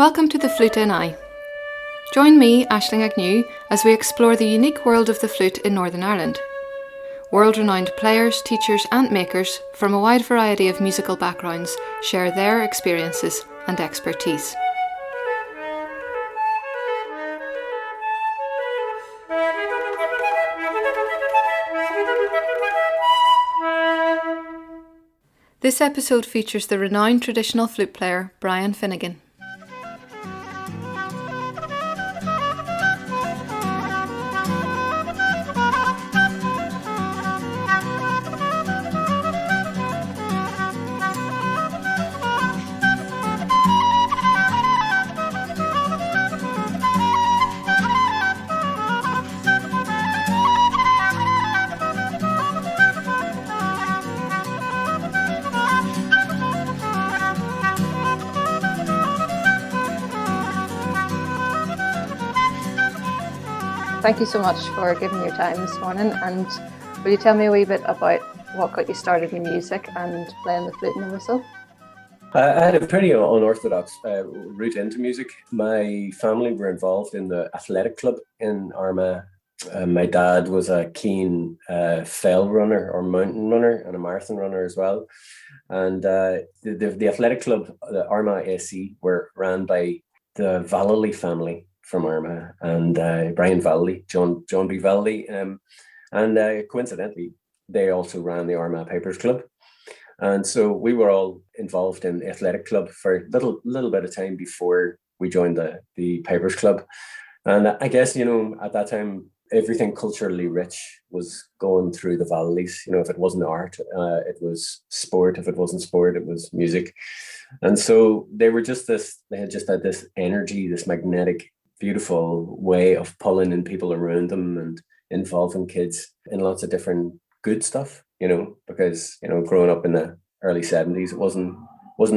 Welcome to the Flute NI. Join me, Aisling Agnew, as we explore the unique world of the flute in Northern Ireland. World-renowned players, teachers and makers from a wide variety of musical backgrounds share their experiences and expertise. This episode features the renowned traditional flute player Brian Finnegan. Thank you so much for giving your time this morning, and will you tell me a wee bit about what got you started in music and playing the flute and the whistle? I had a pretty unorthodox route into music. My family were involved in the athletic club in Armagh. My dad was a keen fell runner or mountain runner and a marathon runner as well. And the athletic club, the Armagh AC, were ran by the Vallely family from Armagh, and Brian Valley, John B. Valley, and coincidentally, they also ran the Armagh Pipers Club. And so we were all involved in the athletic club for a little bit of time before we joined the Pipers Club. And I guess, at that time, everything culturally rich was going through the Valleys. If it wasn't art, it was sport. If it wasn't sport, it was music. And so they had just had this energy, this magnetic, beautiful way of pulling in people around them and involving kids in lots of different good stuff, because, growing up in the early 70s, it wasn't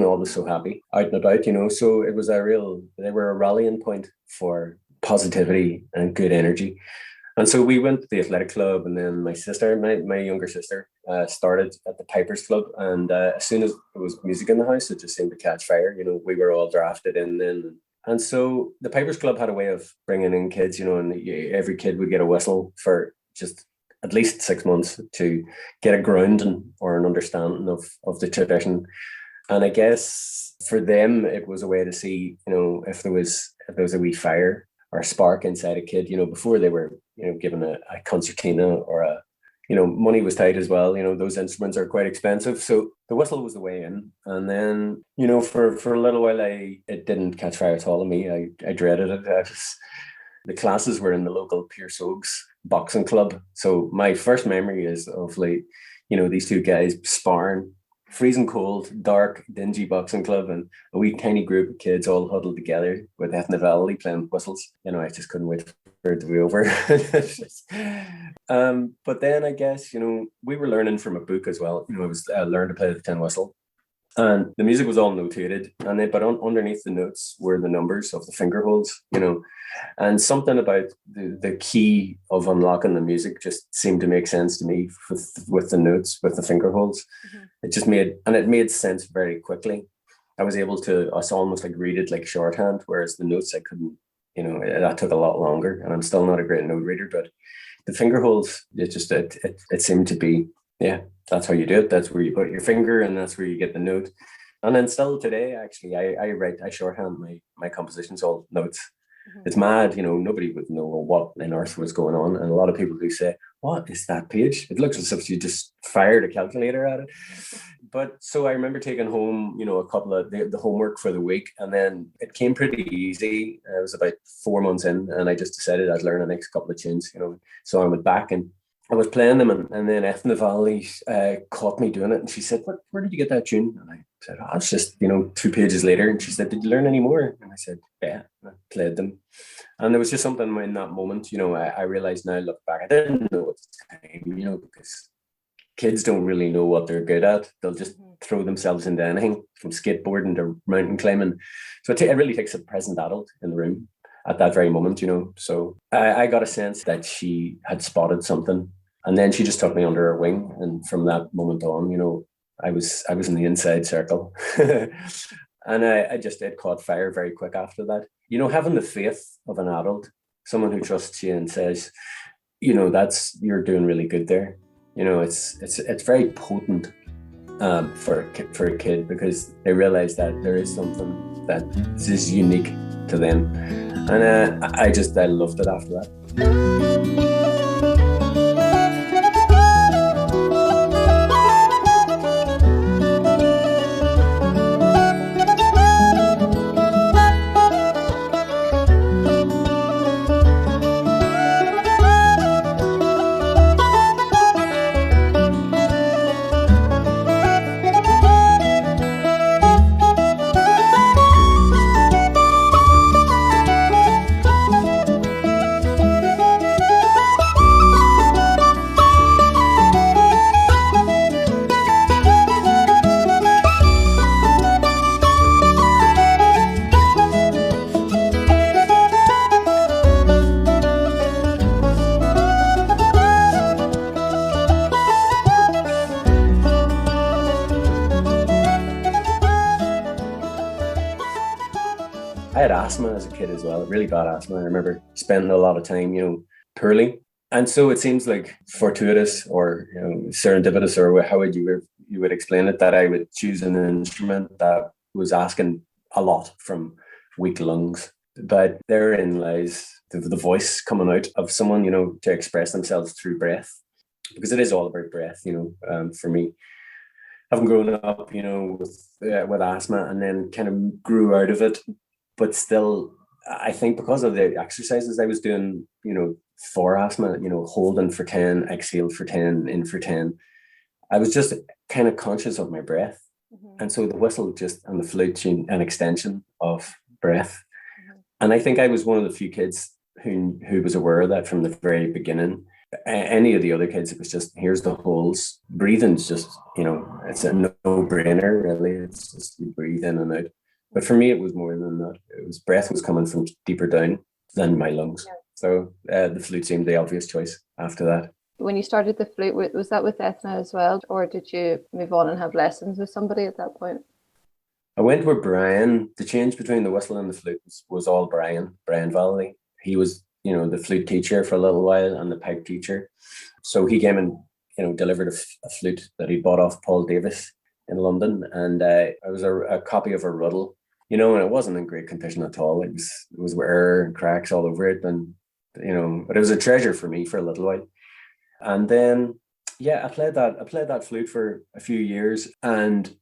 always so happy out and about, so it was they were a rallying point for positivity and good energy. And so we went to the athletic club, and then my younger sister, started at the Pipers Club. And as soon as there was music in the house, it just seemed to catch fire. We were all drafted in then. And so the Pipers Club had a way of bringing in kids, and every kid would get a whistle for just at least 6 months to get a grounding or an understanding of the tradition. And I guess for them, it was a way to see, if there was a wee fire or a spark inside a kid, before they were, given a concertina or money was tight as well. Those instruments are quite expensive. So the whistle was the way in. And then, for a little while, it didn't catch fire at all on me. I dreaded it. The classes were in the local Pierce Oaks boxing club. So my first memory is of these two guys sparring, freezing cold, dark, dingy boxing club, and a wee tiny group of kids all huddled together with Ethna Valley playing whistles. I just couldn't wait for it to be over. But then I guess, we were learning from a book as well. I learned to play the tin whistle. And the music was all notated, but underneath the notes were the numbers of the finger holes, and something about the key of unlocking the music just seemed to make sense to me with the notes, with the finger holes. Mm-hmm. It made sense very quickly. I was able to almost like read it like shorthand, whereas the notes I couldn't, that took a lot longer, and I'm still not a great note reader, but the finger holes, it seemed to be, yeah, that's how you do it. That's where you put your finger, and that's where you get the note. And then still today, actually, I shorthand my compositions, all notes. Mm-hmm. It's mad, nobody would know what on earth was going on. And a lot of people who say, what is that page? It looks as if you just fired a calculator at it. But so I remember taking home, a couple of the homework for the week, and then it came pretty easy. I was about 4 months in, and I just decided I'd learn the next couple of tunes, So I went back and I was playing them, and then Ethna Valley caught me doing it, and she said, where did you get that tune? And I said, it's just, 2 pages later. And she said, did you learn any more? And I said, yeah, I played them. And there was just something in that moment, I realized now, look back, I didn't know at the time, because kids don't really know what they're good at. They'll just throw themselves into anything, from skateboarding to mountain climbing. So it really takes a present adult in the room at that very moment, So I got a sense that she had spotted something. And then she just took me under her wing. And from that moment on, I was in the inside circle. And it caught fire very quick after that. Having the faith of an adult, someone who trusts you and says, you're doing really good there. It's very potent for a kid, because they realize that there is something that is unique to them. And I loved it after that. I had asthma as a kid as well, really bad asthma. I remember spending a lot of time, poorly. And so it seems like fortuitous or serendipitous, or how would you would explain it, that I would choose an instrument that was asking a lot from weak lungs. But therein lies the voice coming out of someone, to express themselves through breath, because it is all about breath, for me. Having grown up, with asthma, and then kind of grew out of it, but still, I think because of the exercises I was doing, for asthma, holding for 10, exhale for 10, in for 10, I was just kind of conscious of my breath. Mm-hmm. And so the whistle and the flute, an extension of breath. Mm-hmm. And I think I was one of the few kids who was aware of that from the very beginning. Any of the other kids, it was just, here's the holes. Breathing's just, it's a no-brainer, really. It's just you breathe in and out. But for me, it was more than that. Breath was coming from deeper down than my lungs. Yeah. So the flute seemed the obvious choice after that. When you started the flute, was that with Ethna as well? Or did you move on and have lessons with somebody at that point? I went with Brian. The change between the whistle and the flute was all Brian Valley. He was, the flute teacher for a little while and the pipe teacher. So he came and, delivered a flute that he bought off Paul Davis in London. And it was a copy of a Ruddle. And it wasn't in great condition at all. It was with error and cracks all over it. And, but it was a treasure for me for a little while. And then, I played that flute for a few years. And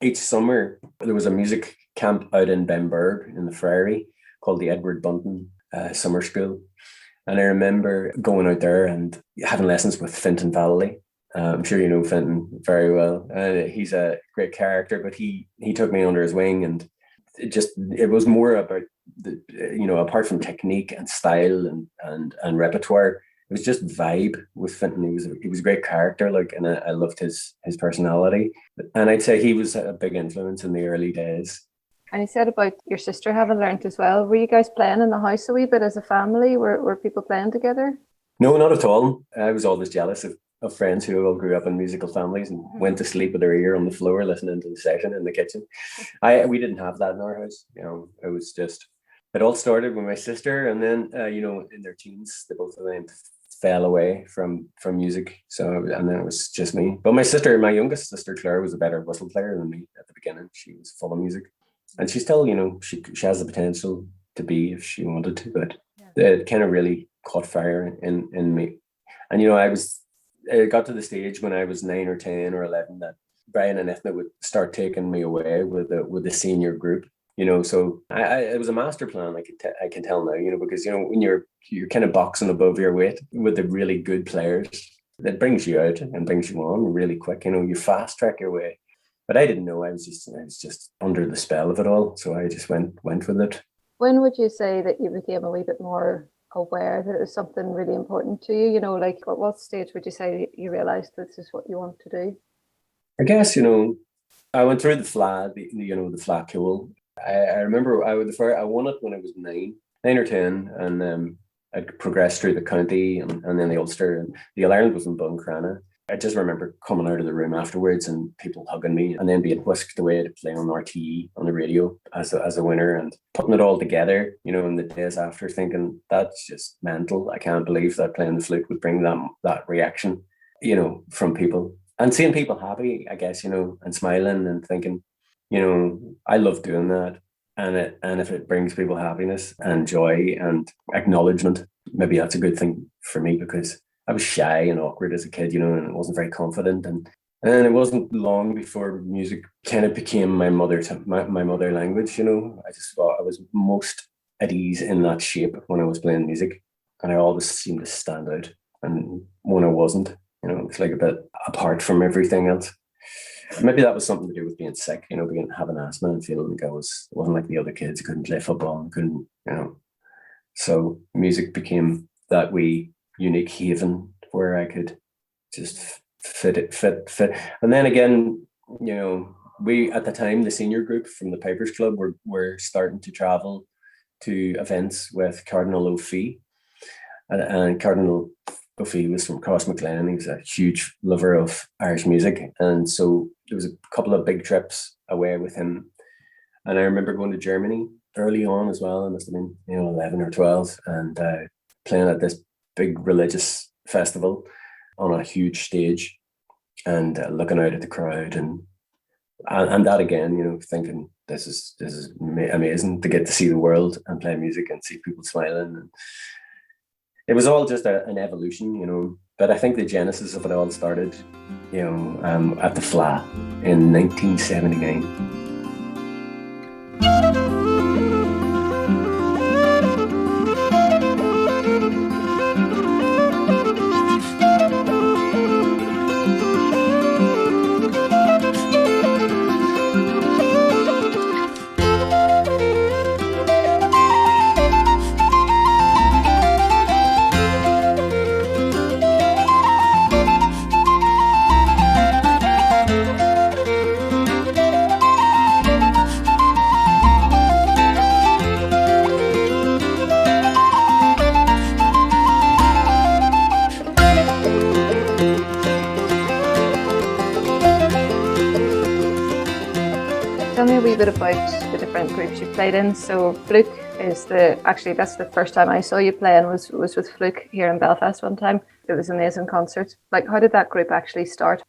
each summer, there was a music camp out in Benburb in the Friary called the Edward Bunton Summer School. And I remember going out there and having lessons with Fintan Valley. I'm sure you know Fintan very well. He's a great character, but he took me under his wing, and it was more about apart from technique and style and repertoire, it was just vibe with Fintan. He was a great character, and I loved his personality. And I'd say he was a big influence in the early days. And you said about your sister having learnt as well. Were you guys playing in the house a wee bit as a family? Were people playing together? No, not at all. I was always jealous of friends who all grew up in musical families and went to sleep with their ear on the floor listening to the session in the kitchen. We didn't have that in our house. It was just, it all started with my sister, and then in their teens, the both of them fell away from music. So, and then it was just me. But my youngest sister Claire, was a better whistle player than me at the beginning. She was full of music, and she still, she has the potential to be if she wanted to. But it kind of really caught fire in me, and it got to the stage when I was 9 or 10 or 11 that Brian and Ethna would start taking me away with the senior group. So it was a master plan. I can tell now, because when you're kind of boxing above your weight with the really good players, that brings you out and brings you on really quick. You fast track your way. But I didn't know. I was just under the spell of it all. So I just went with it. When would you say that you became a wee bit more aware that it was something really important to you? At what stage would you say you realized this is what you want to do? I guess, I went through the the flat cool. I remember I won it when I was 9 or 10, and I progressed through the county and then the Ulster, and the All-Ireland was in Buncrana. I just remember coming out of the room afterwards and people hugging me, and then being whisked away to play on RTE on the radio as a winner, and putting it all together, in the days after, thinking that's just mental. I can't believe that playing the flute would bring that reaction, from people, and seeing people happy, I guess, and smiling and thinking, I love doing that. And if it brings people happiness and joy and acknowledgement, maybe that's a good thing for me, because I was shy and awkward as a kid, and wasn't very confident. And it wasn't long before music kind of became my mother language. I just thought I was most at ease in that shape when I was playing music, and I always seemed to stand out. And when I wasn't, it's like a bit apart from everything else. Maybe that was something to do with being sick, having asthma and feeling like I wasn't like the other kids. I couldn't play football and couldn't, So music became that wee unique haven where I could just fit. And then again, we, at the time, the senior group from the Pipers Club were starting to travel to events with Cardinal O'Fee. And Cardinal O'Fee was from Crossmaglen. He was a huge lover of Irish music. And so there was a couple of big trips away with him. And I remember going to Germany early on as well. I must have been, 11 or 12, and playing at this big religious festival on a huge stage, and looking out at the crowd, and that again, thinking this is amazing to get to see the world and play music and see people smiling. And it was all just an evolution, but I think the genesis of it all started, at the Fla in 1979. Tell me a wee bit about the different groups you've played in. So Flute is that's the first time I saw you playing was with Flute here in Belfast one time. It was an amazing concert. Like, how did that group actually start?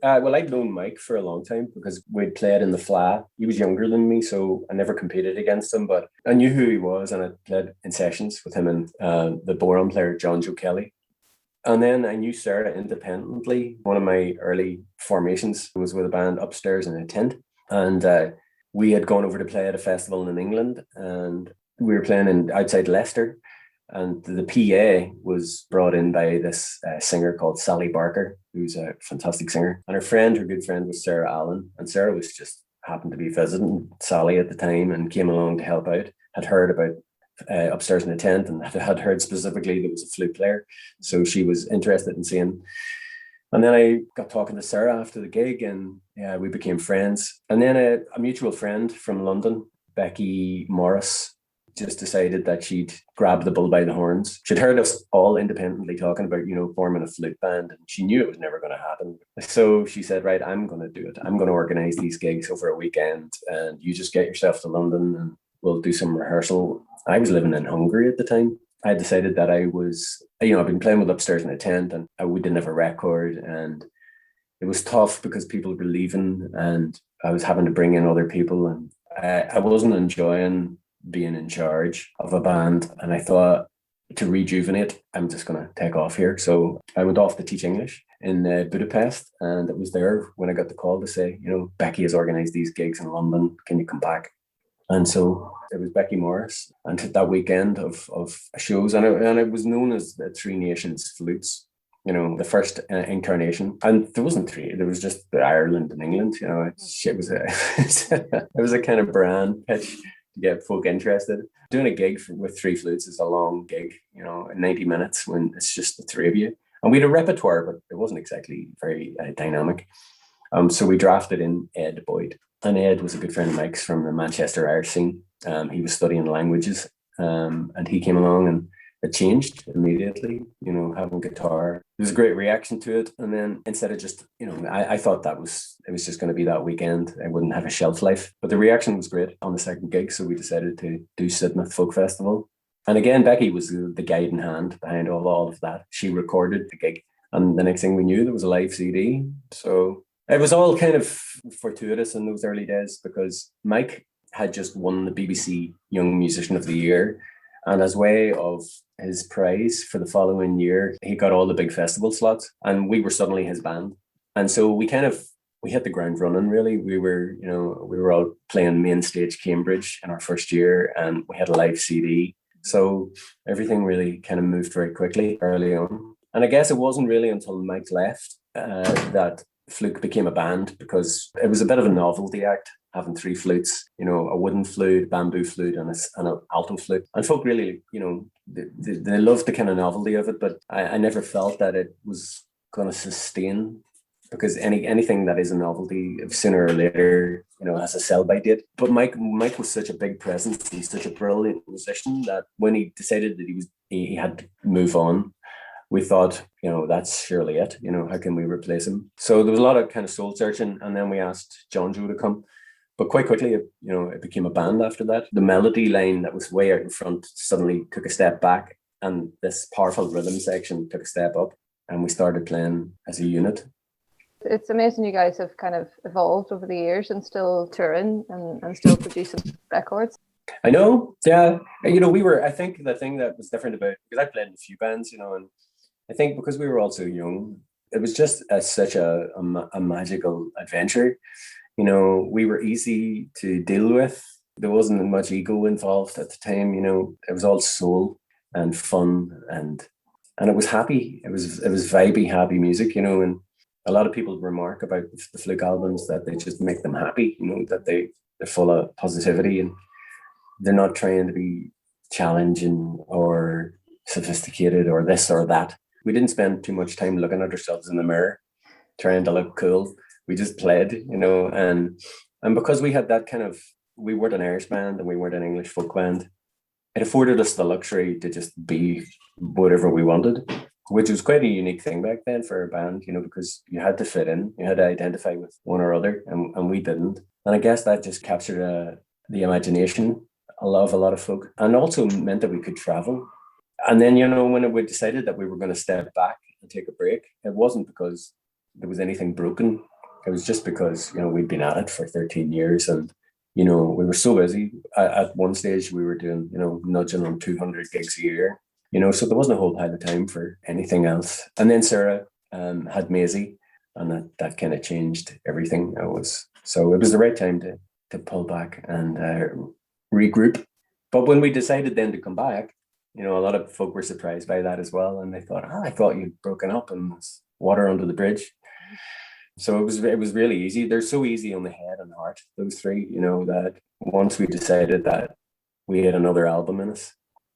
Well, I'd known Mike for a long time because we'd played in the Fla. He was younger than me, so I never competed against him, but I knew who he was, and I played in sessions with him and the Boron player, John Joe Kelly. And then I knew Sarah independently. One of my early formations was with a band upstairs in a tent. And we had gone over to play at a festival in England, and we were playing outside Leicester. And the PA was brought in by this singer called Sally Barker, who's a fantastic singer. And her good friend was Sarah Allen. And Sarah was just happened to be visiting Sally at the time and came along to help out. Had heard about upstairs in a tent, and had heard specifically there was a flute player. So she was interested in seeing. And then I got talking to Sarah after the gig, and we became friends. And then a mutual friend from London, Becky Morris, just decided that she'd grab the bull by the horns. She'd heard us all independently talking about, forming a flute band, and she knew it was never going to happen. So she said, right, I'm going to do it. I'm going to organise these gigs over a weekend, and you just get yourself to London and we'll do some rehearsal. I was living in Hungary at the time. I decided that I was, I've been playing with Upstairs in a Tent, and we didn't have a record, and it was tough because people were leaving and I was having to bring in other people, and I wasn't enjoying being in charge of a band. And I thought, to rejuvenate, I'm just going to take off here. So I went off to teach English in Budapest, and it was there when I got the call to say, Becky has organised these gigs in London. Can you come back? And so it was Becky Morris, and that weekend of shows, and it was known as the Three Nations Flutes, the first incarnation. And there wasn't three; there was just Ireland and England. It was a kind of brand pitch to get folk interested. Doing a gig with three flutes is a long gig, 90 minutes when it's just the three of you. And we had a repertoire, but it wasn't exactly very dynamic. So we drafted in Ed Boyd. And Ed was a good friend of Mike's from the Manchester Irish scene. He was studying languages, and he came along, and it changed immediately, having guitar. There was a great reaction to it. And then instead of just, I thought it was just going to be that weekend. I wouldn't have a shelf life. But the reaction was great on the second gig. So we decided to do Sidmouth Folk Festival. And again, Becky was the guiding hand behind all of that. She recorded the gig. And the next thing we knew, there was a live CD. So it was all kind of fortuitous in those early days because Mike had just won the BBC Young Musician of the Year. And as way of his prize for the following year, he got all the big festival slots and we were suddenly his band. And so we hit the ground running, really. We were all playing main stage Cambridge in our first year and we had a live CD. So everything really kind of moved very quickly early on. And I guess it wasn't really until Mike left that Fluke became a band, because it was a bit of a novelty act, having three flutes, a wooden flute, bamboo flute, and an alto flute. And folk really, they loved the kind of novelty of it, but I never felt that it was going to sustain, because anything that is a novelty, sooner or later, has a sell-by date. But Mike was such a big presence. He's such a brilliant musician that when he decided that he had to move on, we thought, that's surely it. How can we replace him? So there was a lot of kind of soul searching, and then we asked John Joe to come. But quite quickly, it became a band after that. The melody line that was way out in front suddenly took a step back, and this powerful rhythm section took a step up, and we started playing as a unit. It's amazing you guys have kind of evolved over the years and still touring and still producing records. I know, yeah. I think the thing that was different about, because I played in a few bands, and I think because we were all so young, it was just such a magical adventure. We were easy to deal with. There wasn't much ego involved at the time. It was all soul and fun, and it was happy. It was vibey, happy music. And a lot of people remark about the Fluke albums that they just make them happy. That they're full of positivity and they're not trying to be challenging or sophisticated or this or that. We didn't spend too much time looking at ourselves in the mirror, trying to look cool. We just played, and because we had that we weren't an Irish band and we weren't an English folk band, it afforded us the luxury to just be whatever we wanted, which was quite a unique thing back then for a band, because you had to fit in, you had to identify with one or other, and we didn't. And I guess that just captured the imagination of a lot of folk, and also meant that we could travel. And then, when we decided that we were going to step back and take a break, it wasn't because there was anything broken. It was just because, we'd been at it for 13 years and, we were so busy. At one stage, we were doing, nudging on 200 gigs a year, so there wasn't a whole pile of time for anything else. And then Sarah had Maisie, and that kind of changed everything. So it was the right time to pull back and regroup. But when we decided then to come back, a lot of folk were surprised by that as well. And they thought, I thought you'd broken up and there's water under the bridge. So it was really easy. They're so easy on the head and heart, those three, that once we decided that we had another album in us.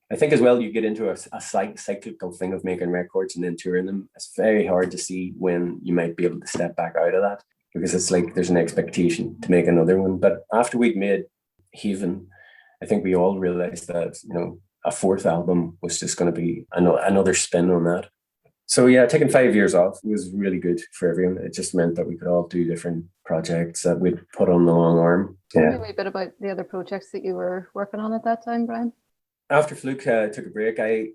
I think as well, you get into a cyclical thing of making records and then touring them. It's very hard to see when you might be able to step back out of that, because it's like there's an expectation to make another one. But after we'd made Haven, I think we all realized that, a fourth album was just going to be another spin on that. So yeah, taking 5 years off was really good for everyone. It just meant that we could all do different projects that we'd put on the long arm. Tell me a wee bit about the other projects that you were working on at that time, Brian. After Fluke took a break, I'd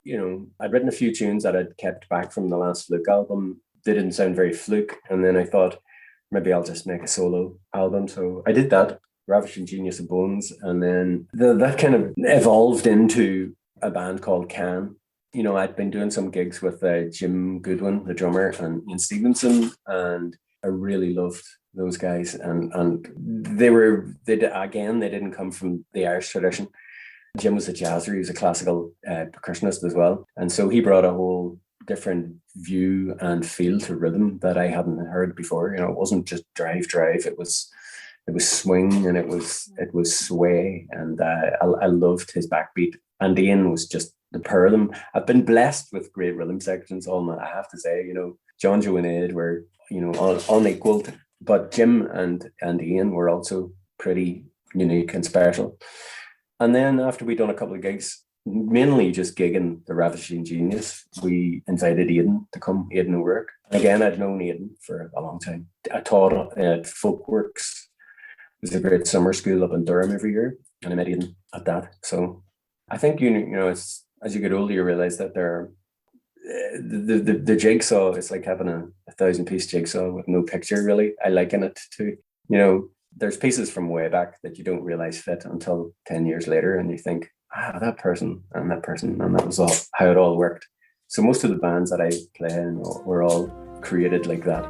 written a few tunes that I'd kept back from the last Fluke album. They didn't sound very Fluke. And then I thought, maybe I'll just make a solo album. So I did that, Ravishing Genius of Bones. And then that kind of evolved into a band called Can. I'd been doing some gigs with Jim Goodwin, the drummer, and Ian Stevenson, and I really loved those guys. And they didn't come from the Irish tradition. Jim was a jazzer, he was a classical percussionist as well. And so he brought a whole different view and feel to rhythm that I hadn't heard before. It wasn't just drive. It was swing and it was sway. And I loved his backbeat. And Ian was just the pair of them. I've been blessed with great rhythm sections. I have to say, John, Joe and Ed were, unequaled, but Jim and Ian were also pretty unique and special. And then after we'd done a couple of gigs, mainly just gigging the Ravishing Genius. We invited Aidan to come, Aidan O'Rourke. Again, I'd known Aidan for a long time. I taught at Folkworks. It was a great summer school up in Durham every year, and I met Aidan at that. So I think, you know, it's, as you get older, you realize that there are, the jigsaw is like having a 1,000-piece jigsaw with no picture, really. I liken it to, you know, there's pieces from way back that you don't realize fit until 10 years later, and you think, that person, and that was all how it all worked. So most of the bands that I play in were all created like that,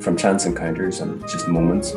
from chance encounters and just moments.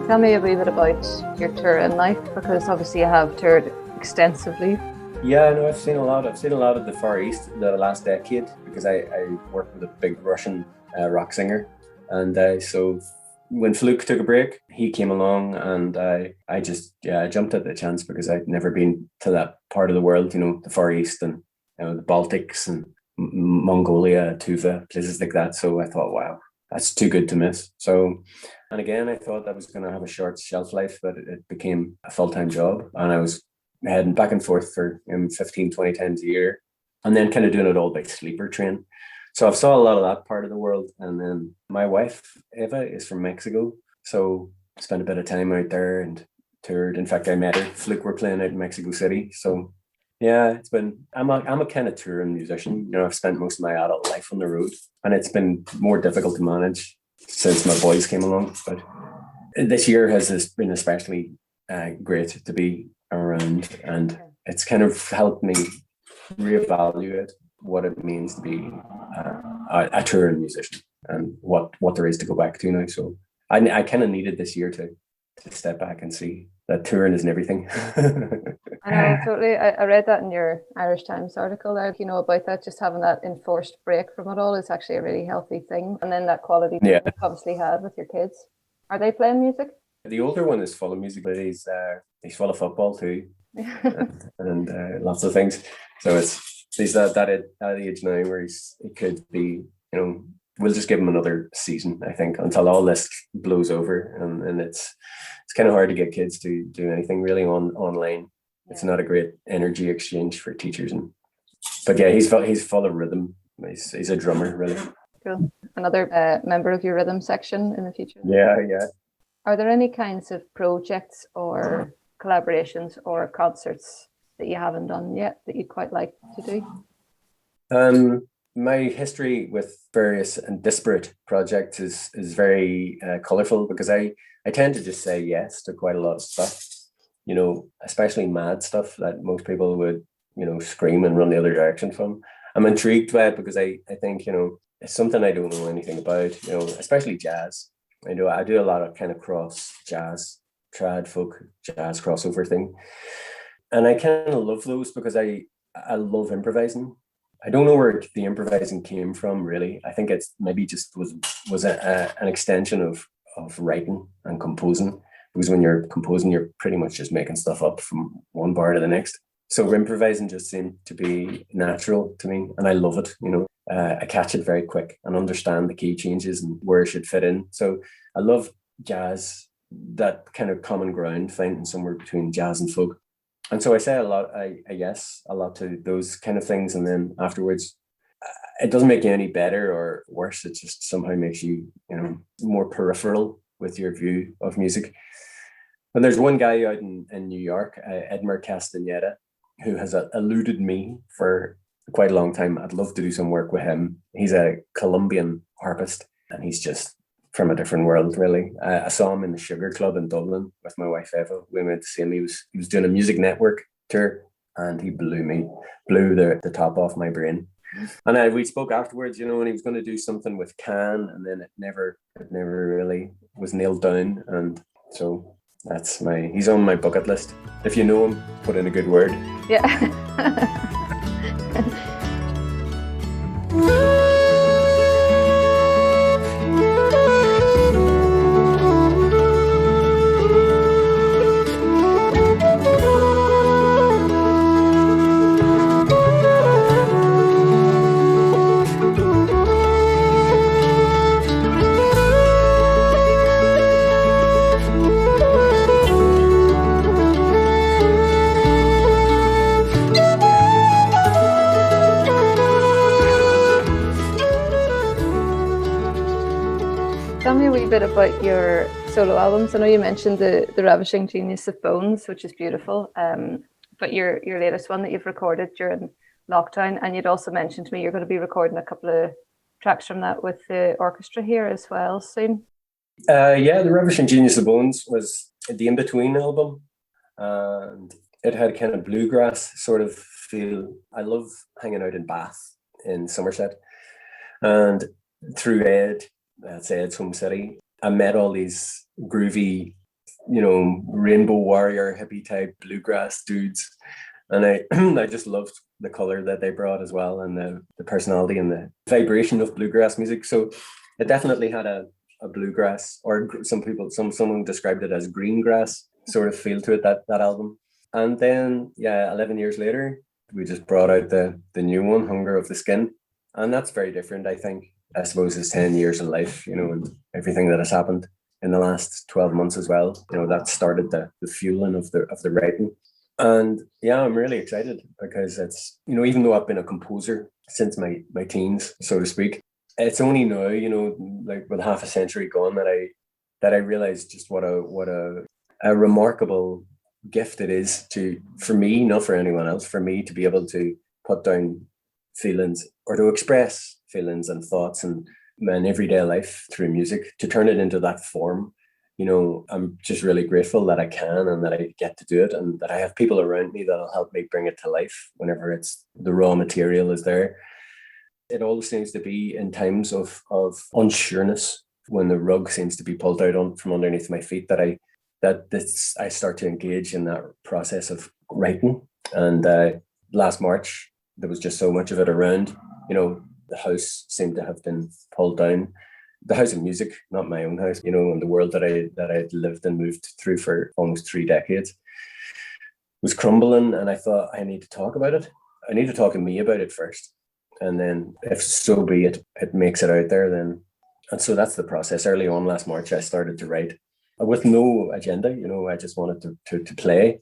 Tell me a wee bit about your touring life, because obviously you have toured extensively. Yeah, no, I've seen a lot. I've seen a lot of the Far East the last decade, because I worked with a big Russian rock singer, and so when Flute took a break, he came along, and I jumped at the chance because I'd never been to that part of the world, you know, the Far East and, you know, the Baltics and Mongolia, Tuva, places like that. So I thought, wow, that's too good to miss. So, and again, I thought that was going to have a short shelf life, but it became a full-time job, and I was heading back and forth for 15, 20 times a year, and then kind of doing it all by sleeper train. So I've saw a lot of that part of the world. And then my wife, Eva, is from Mexico. So I spent a bit of time out there and toured. In fact, I met her. Fluke were playing out in Mexico City. So yeah, it's been, I'm a kind of touring musician. You know, I've spent most of my adult life on the road, and it's been more difficult to manage since my boys came along. But this year has been especially great to be around, and it's kind of helped me reevaluate what it means to be a touring musician and what there is to go back to now. So I kind of needed this year to step back and see that touring isn't everything. I know, totally. I read that in your Irish Times article there, you know, about that, just having that enforced break from it all is actually a really healthy thing. And then that quality you've obviously had with your kids. Are they playing music? The older one is full of music, but he's full of football too, and lots of things. So he's at that age now where he could be, you know, we'll just give him another season, I think, until all this blows over, and it's kind of hard to get kids to do anything really online. It's not a great energy exchange for teachers, but yeah, he's full of rhythm. He's a drummer, really. Cool. Another member of your rhythm section in the future. Yeah. Are there any kinds of projects or collaborations or concerts that you haven't done yet that you'd quite like to do? My history with various and disparate projects is very colorful, because I tend to just say yes to quite a lot of stuff, you know, especially mad stuff that most people would, you know, scream and run the other direction from. I'm intrigued by it because I think, you know, it's something I don't know anything about, you know, especially jazz. I do a lot of kind of cross jazz, trad folk jazz crossover thing. And I kind of love those because I love improvising. I don't know where the improvising came from, really. I think it's maybe just was an extension of writing and composing, because when you're composing, you're pretty much just making stuff up from one bar to the next. So improvising just seemed to be natural to me, and I love it. You know, I catch it very quick and understand the key changes and where it should fit in. So I love jazz, that kind of common ground, finding somewhere between jazz and folk. And so I say a lot to those kind of things. And then afterwards, it doesn't make you any better or worse. It just somehow makes you, you know, more peripheral with your view of music. And there's one guy out in New York, Edmar Castaneda, who has eluded me for quite a long time. I'd love to do some work with him. He's a Colombian harpist, and he's just from a different world, really. I saw him in the Sugar Club in Dublin with my wife Eva. We went to see him. He was doing a Music Network tour, and he blew the top off my brain. And we spoke afterwards, you know, and he was going to do something with Can, and then it never really was nailed down. And so he's on my bucket list. If you know him, put in a good word. Yeah. Tell me a wee bit about your solo albums. I know you mentioned the Ravishing Genius of Bones, which is beautiful, but your latest one that you've recorded during lockdown, and you'd also mentioned to me you're going to be recording a couple of tracks from that with the orchestra here as well soon. Yeah, the Ravishing Genius of Bones was the In-Between album, and it had kind of bluegrass sort of feel. I love hanging out in Bath in Somerset, and through that's Ed's home city, I met all these groovy, you know, Rainbow Warrior hippie type bluegrass dudes, and I I just loved the color that they brought as well, and the personality and the vibration of bluegrass music. So it definitely had a bluegrass, or someone described it as green grass sort of feel to it, that album. And then 11 years later, we just brought out the new one, Hunger of the Skin, and that's very different. I suppose it's 10 years in life, you know, and everything that has happened in the last 12 months as well, you know, that started the fueling of the writing. And yeah, I'm really excited because it's, you know, even though I've been a composer since my teens, so to speak, it's only now, you know, like with half a century gone, that I realized just what a remarkable gift it is for me, not for anyone else, for me to be able to put down feelings or to express feelings and thoughts and everyday life through music, to turn it into that form. You know, I'm just really grateful that I can and that I get to do it, and that I have people around me that'll help me bring it to life whenever the raw material is there. It all seems to be in times of unsureness, when the rug seems to be pulled out from underneath my feet, that I start to engage in that process of writing. And last March, there was just so much of it around. You know, the house seemed to have been pulled down. The house of music, not my own house, you know, and the world that I'd lived and moved through for almost 3 decades was crumbling. And I thought, I need to talk about it. I need to talk to me about it first. And then if so be it makes it out there, then. And so that's the process. Early on last March, I started to write with no agenda. You know, I just wanted to play.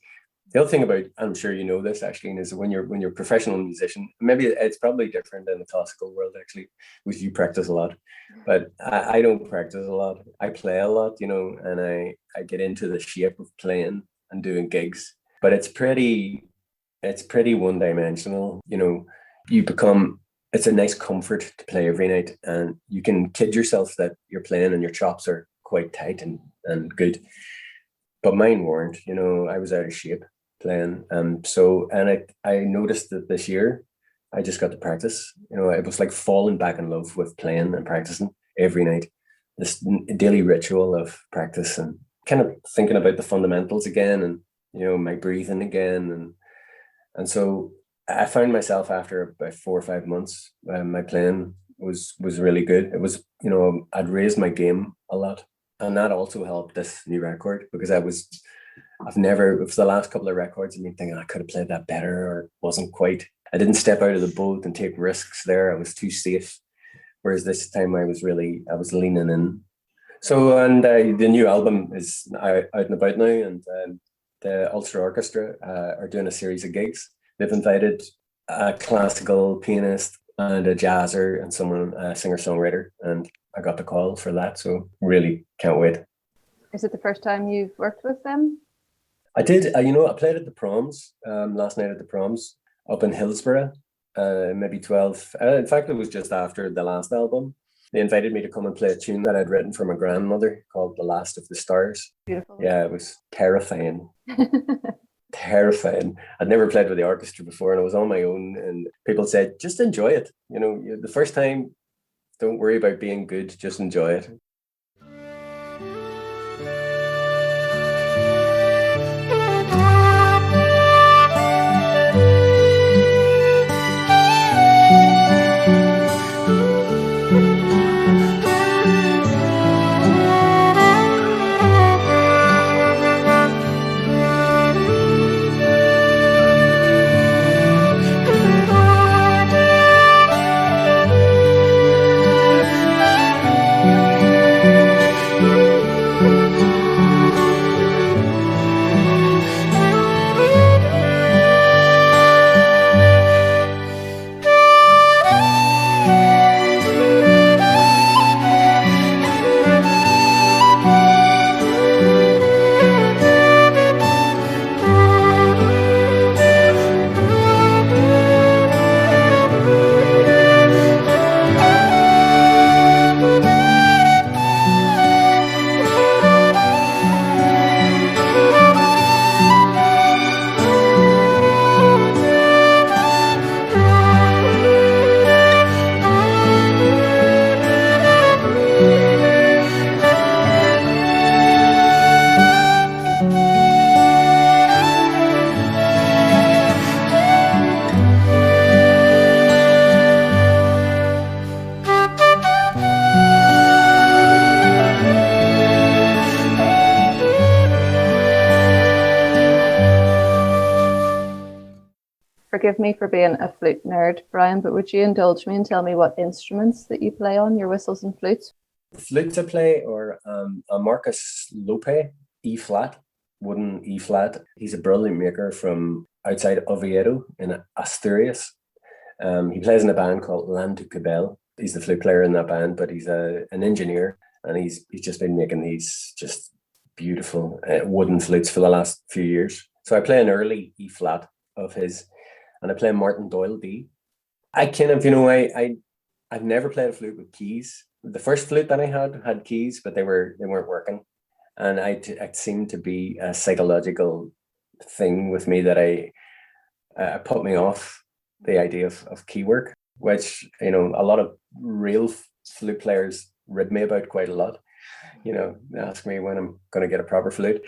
The other thing about, I'm sure you know this, Aisling, is when you're a professional musician, maybe it's probably different in the classical world, actually, which you practice a lot. But I don't practice a lot. I play a lot, you know, and I get into the shape of playing and doing gigs. But it's pretty one-dimensional, you know. It's a nice comfort to play every night, and you can kid yourself that you're playing and your chops are quite tight and good. But mine weren't, you know. I was out of shape playing. I noticed that this year I just got to practice. You know, it was like falling back in love with playing and practicing every night. This daily ritual of practice and kind of thinking about the fundamentals again, and, you know, my breathing again. And so I found myself after about 4 or 5 months, my playing was really good. It was, you know, I'd raised my game a lot, and that also helped this new record, because it was the last couple of records, I've been thinking I could have played that better, or wasn't quite. I didn't step out of the boat and take risks there. I was too safe. Whereas this time I was leaning in. So, and the new album is out and about now, and the Ulster Orchestra are doing a series of gigs. They've invited a classical pianist and a jazzer and a singer-songwriter, and I got the call for that, so really can't wait. Is it the first time you've worked with them? I did. I played at the Proms last night at the Proms up in Hillsborough, maybe 12. In fact, it was just after the last album. they invited me to come and play a tune that I'd written for my grandmother called The Last of the Stars. Beautiful. Yeah, it was terrifying. Terrifying. I'd never played with the orchestra before, and I was on my own, and people said, just enjoy it. You know, the first time, don't worry about being good, just enjoy it. Forgive me for being a flute nerd, Brian, but would you indulge me and tell me what instruments that you play on, your whistles and flutes? The flutes I play are a Marcus Lope E flat, wooden E flat. He's a brilliant maker from outside Oviedo in Asturias. He plays in a band called Land to Cabell. He's the flute player in that band, but he's an engineer, and he's just been making these just beautiful wooden flutes for the last few years. So I play an early E flat of his, and I play Martin Doyle D. I kind of, I've never played a flute with keys. The first flute that I had keys, but they weren't working, and it seemed to be a psychological thing with me that put me off the idea of key work, which a lot of real flute players rib me about quite a lot. Ask me when I'm going to get a proper flute,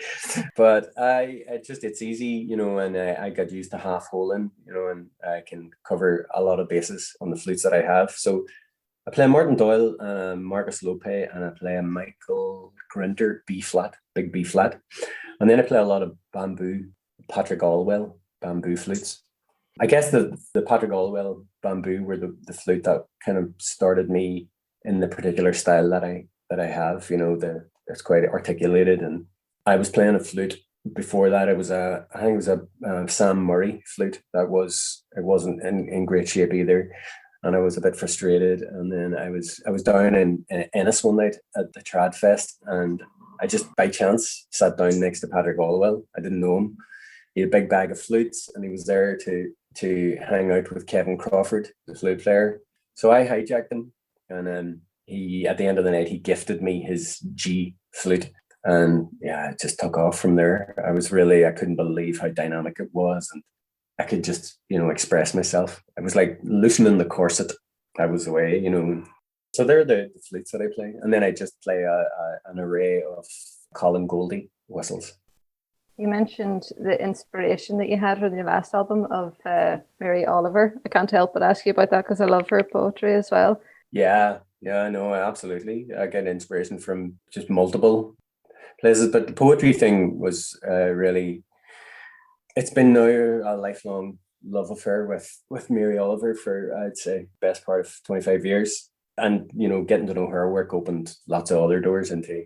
but it's easy, and I got used to half holing, and I can cover a lot of bases on the flutes that I have. So I play Martin Doyle, Marcus Lope, and I play a Michael Grinter B flat, big B flat, and then I play a lot of bamboo, Patrick Allwell bamboo flutes. I guess the Patrick Allwell bamboo were the flute that kind of started me in the particular style that I have. It's quite articulated, and I was playing a flute before that. I think it was a Sam Murray flute it wasn't in great shape either, and I was a bit frustrated. And then I was down in Ennis one night at the Trad Fest, and I just by chance sat down next to Patrick Allwell. I didn't know him. He had a big bag of flutes, and he was there to hang out with Kevin Crawford, the flute player. So I hijacked him, and then he, at the end of the night, he gifted me his G flute, and yeah, it just took off from there. I couldn't believe how dynamic it was, and I could just, express myself. It was like loosening the corset. I was away, So they're the flutes that I play, and then I just play an array of Colin Goldie whistles. You mentioned the inspiration that you had for the last album of Mary Oliver. I can't help but ask you about that because I love her poetry as well. Yeah, no, absolutely. I get inspiration from just multiple places, but the poetry thing was really, it's been now a lifelong love affair with Mary Oliver for, I'd say, best part of 25 years. And, getting to know her work opened lots of other doors into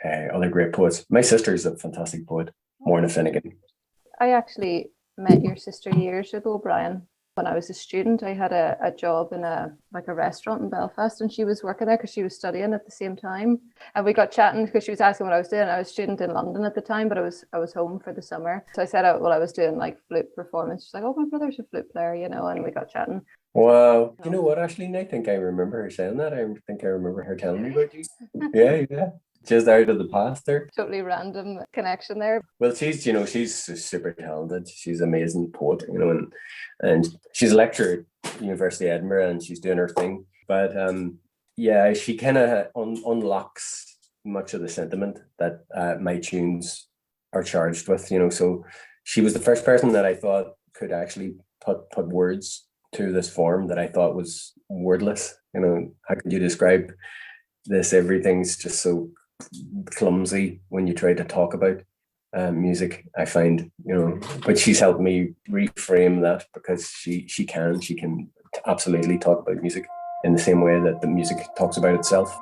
other great poets. My sister's a fantastic poet, Brian Finnegan. I actually met your sister years ago, Brian. When I was a student, I had a job in a restaurant in Belfast, and she was working there because she was studying at the same time. And we got chatting because she was asking what I was doing. I was a student in London at the time, but I was home for the summer. So I said, I was doing like flute performance. She's like, oh, my brother's a flute player, and we got chatting. Wow. You know what, Aisling? I think I remember her saying that. I think I remember her telling me about you. Yeah. Just out of the past there. Totally random connection there. Well, she's super talented. She's an amazing poet, and she's a lecturer at University of Edinburgh, and she's doing her thing. But she kind of unlocks much of the sentiment that my tunes are charged with. So she was the first person that I thought could actually put words to this form that I thought was wordless. How could you describe this? Everything's just so clumsy when you try to talk about music, I find, but she's helped me reframe that, because she can absolutely talk about music in the same way that the music talks about itself.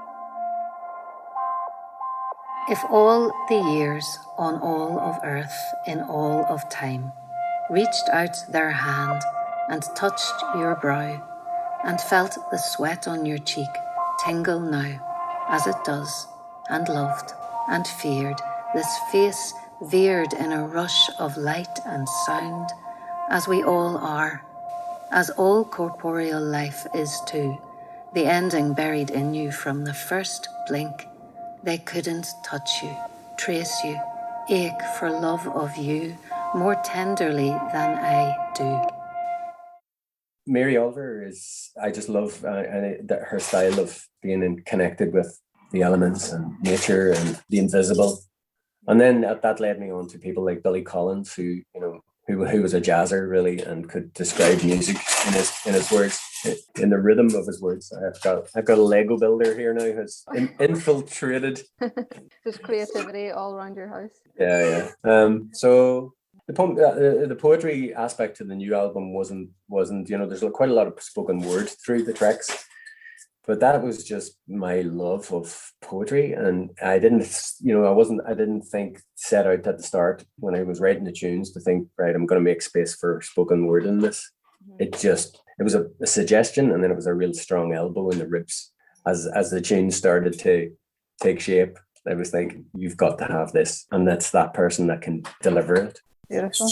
If all the years on all of earth in all of time reached out their hand and touched your brow and felt the sweat on your cheek tingle now as it does, and loved and feared, this face veered in a rush of light and sound, as we all are, as all corporeal life is too, the ending buried in you from the first blink. They couldn't touch you, trace you, ache for love of you more tenderly than I do. Mary Oliver I just love her style of being connected with the elements and nature and the invisible. And then that led me on to people like Billy Collins, who was a jazzer really, and could describe music in his words, in the rhythm of his words. I've got a Lego builder here now who's infiltrated. There's creativity all around your house. Yeah. So the poetry aspect to the new album wasn't there's quite a lot of spoken word through the tracks. But that was just my love of poetry, and I didn't set out at the start when I was writing the tunes to think, right, I'm going to make space for spoken word in this. Mm-hmm. It was a suggestion, and then it was a real strong elbow in the ribs as the tunes started to take shape. I was like, you've got to have this, and that's that person that can deliver it. Beautiful.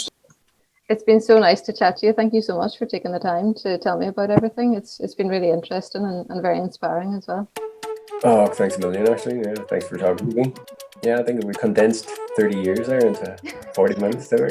It's been so nice to chat to you. Thank you so much for taking the time to tell me about everything. It's been really interesting and very inspiring as well. Oh, thanks a million, actually. Yeah, thanks for talking to me. Yeah, I think we condensed 30 years there into 40 minutes there.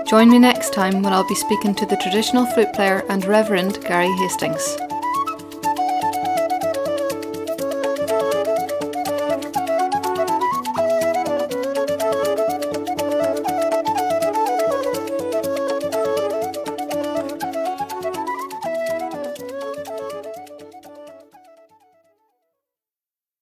Join me next time when I'll be speaking to the traditional flute player and Reverend Gary Hastings.